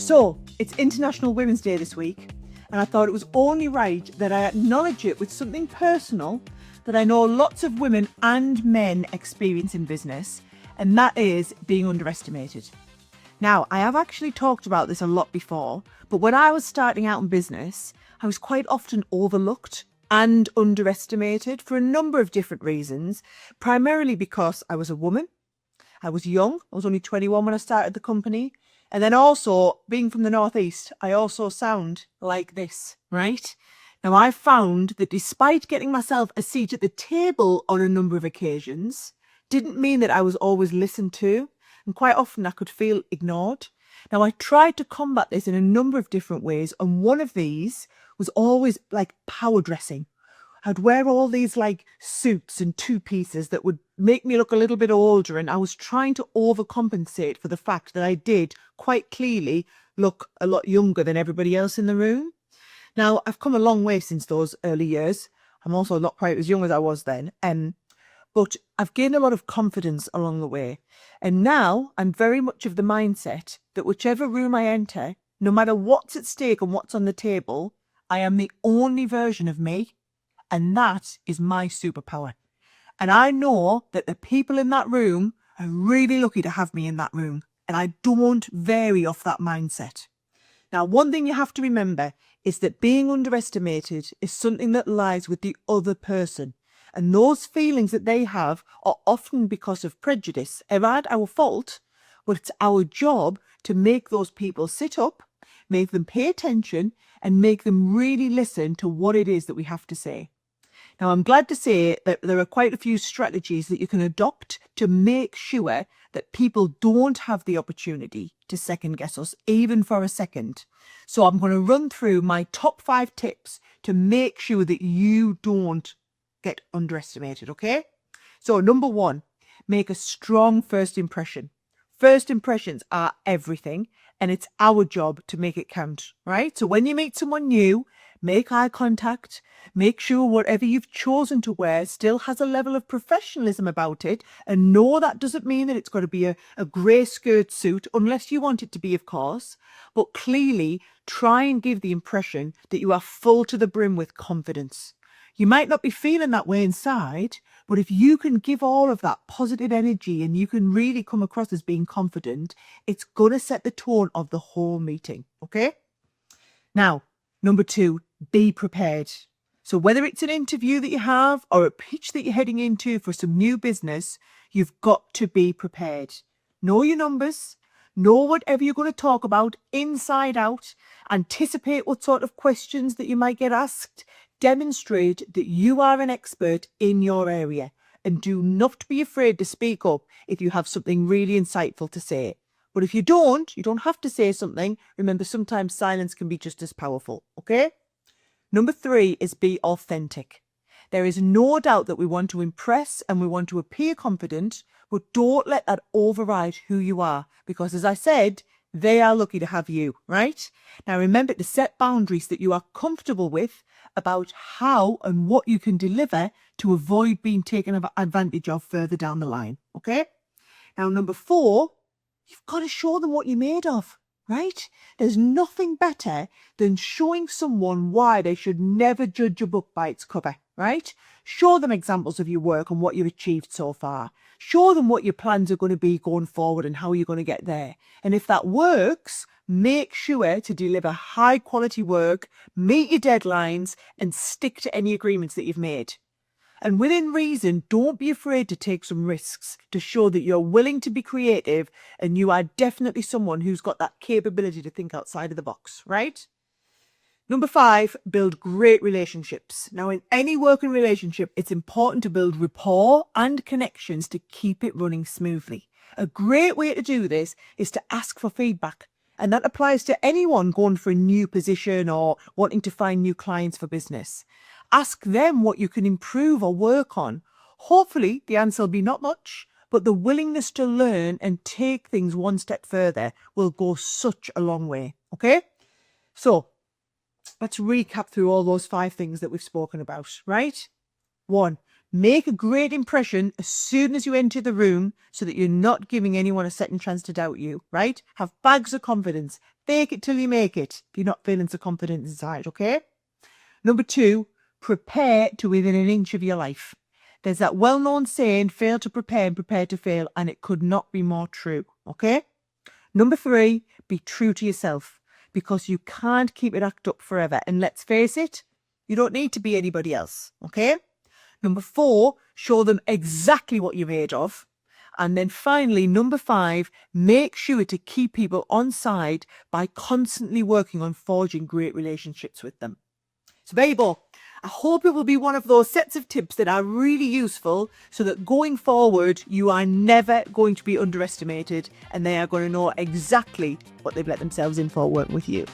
So, it's International Women's Day this week, and I thought it was only right that I acknowledge it with something personal that I know lots of women and men experience in business, and that is being underestimated. Now, I have actually talked about this a lot before, but when I was starting out in business, I was quite often overlooked and underestimated for a number of different reasons, primarily because I was a woman. I was young. I was only 21 when I started the company. And then also, being from the Northeast, I also sound like this, right? Now, I found that despite getting myself a seat at the table on a number of occasions, didn't mean that I was always listened to. And quite often I could feel ignored. Now, I tried to combat this in a number of different ways. And one of these was always like power dressing. I'd wear all these like suits and two pieces that would make me look a little bit older, and I was trying to overcompensate for the fact that I did quite clearly look a lot younger than everybody else in the room. Now, I've come a long way since those early years. I'm also not quite as young as I was then, but I've gained a lot of confidence along the way. And now I'm very much of the mindset that whichever room I enter, no matter what's at stake and what's on the table, I am the only version of me. And that is my superpower. And I know that the people in that room are really lucky to have me in that room. And I don't vary off that mindset. Now, one thing you have to remember is that being underestimated is something that lies with the other person. And those feelings that they have are often because of prejudice. It ain't our fault, but it's our job to make those people sit up, make them pay attention, and make them really listen to what it is that we have to say. Now, I'm glad to say that there are quite a few strategies that you can adopt to make sure that people don't have the opportunity to second guess us, even for a second. So I'm going to run through my top 5 tips to make sure that you don't get underestimated, okay? So number 1, make a strong first impression. First impressions are everything, and it's our job to make it count, right? So when you meet someone new, make eye contact, make sure whatever you've chosen to wear still has a level of professionalism about it. And no, that doesn't mean that it's got to be a grey skirt suit, unless you want it to be, of course. But clearly, try and give the impression that you are full to the brim with confidence. You might not be feeling that way inside, but if you can give all of that positive energy and you can really come across as being confident, it's going to set the tone of the whole meeting, okay? Now, number 2, be prepared. So whether it's an interview that you have or a pitch that you're heading into for some new business, you've got to be prepared. Know your numbers, know whatever you're going to talk about inside out, anticipate what sort of questions that you might get asked, demonstrate that you are an expert in your area, and do not be afraid to speak up if you have something really insightful to say. But if you don't have to say something. Remember, sometimes silence can be just as powerful, okay? Number 3 is be authentic. There is no doubt that we want to impress and we want to appear confident, but don't let that override who you are, because as I said, they are lucky to have you, right? Now remember to set boundaries that you are comfortable with about how and what you can deliver to avoid being taken advantage of further down the line, okay? Now number 4, you've got to show them what you're made of, right? There's nothing better than showing someone why they should never judge a book by its cover, right? Show them examples of your work and what you've achieved so far. Show them what your plans are going to be going forward and how you're going to get there. And if that works, make sure to deliver high quality work, meet your deadlines, and stick to any agreements that you've made. And within reason, don't be afraid to take some risks to show that you're willing to be creative and you are definitely someone who's got that capability to think outside of the box, right? Number 5, build great relationships. Now, in any working relationship, it's important to build rapport and connections to keep it running smoothly. A great way to do this is to ask for feedback. And that applies to anyone going for a new position or wanting to find new clients for business. Ask them what you can improve or work on. Hopefully, the answer will be not much, but the willingness to learn and take things one step further will go such a long way, okay? So, let's recap through all those 5 things that we've spoken about, right? 1, make a great impression as soon as you enter the room so that you're not giving anyone a second chance to doubt you, right? Have bags of confidence. Fake it till you make it if you're not feeling so confident inside, okay? Number 2, prepare to within an inch of your life. There's that well-known saying, fail to prepare and prepare to fail, and it could not be more true, okay? Number 3, be true to yourself, because you can't keep it act up forever. And let's face it, you don't need to be anybody else, okay? Number 4, show them exactly what you're made of. And then finally, number 5, make sure to keep people on side by constantly working on forging great relationships with them. So there you go. I hope it will be one of those sets of tips that are really useful so that going forward, you are never going to be underestimated and they are going to know exactly what they've let themselves in for working with you.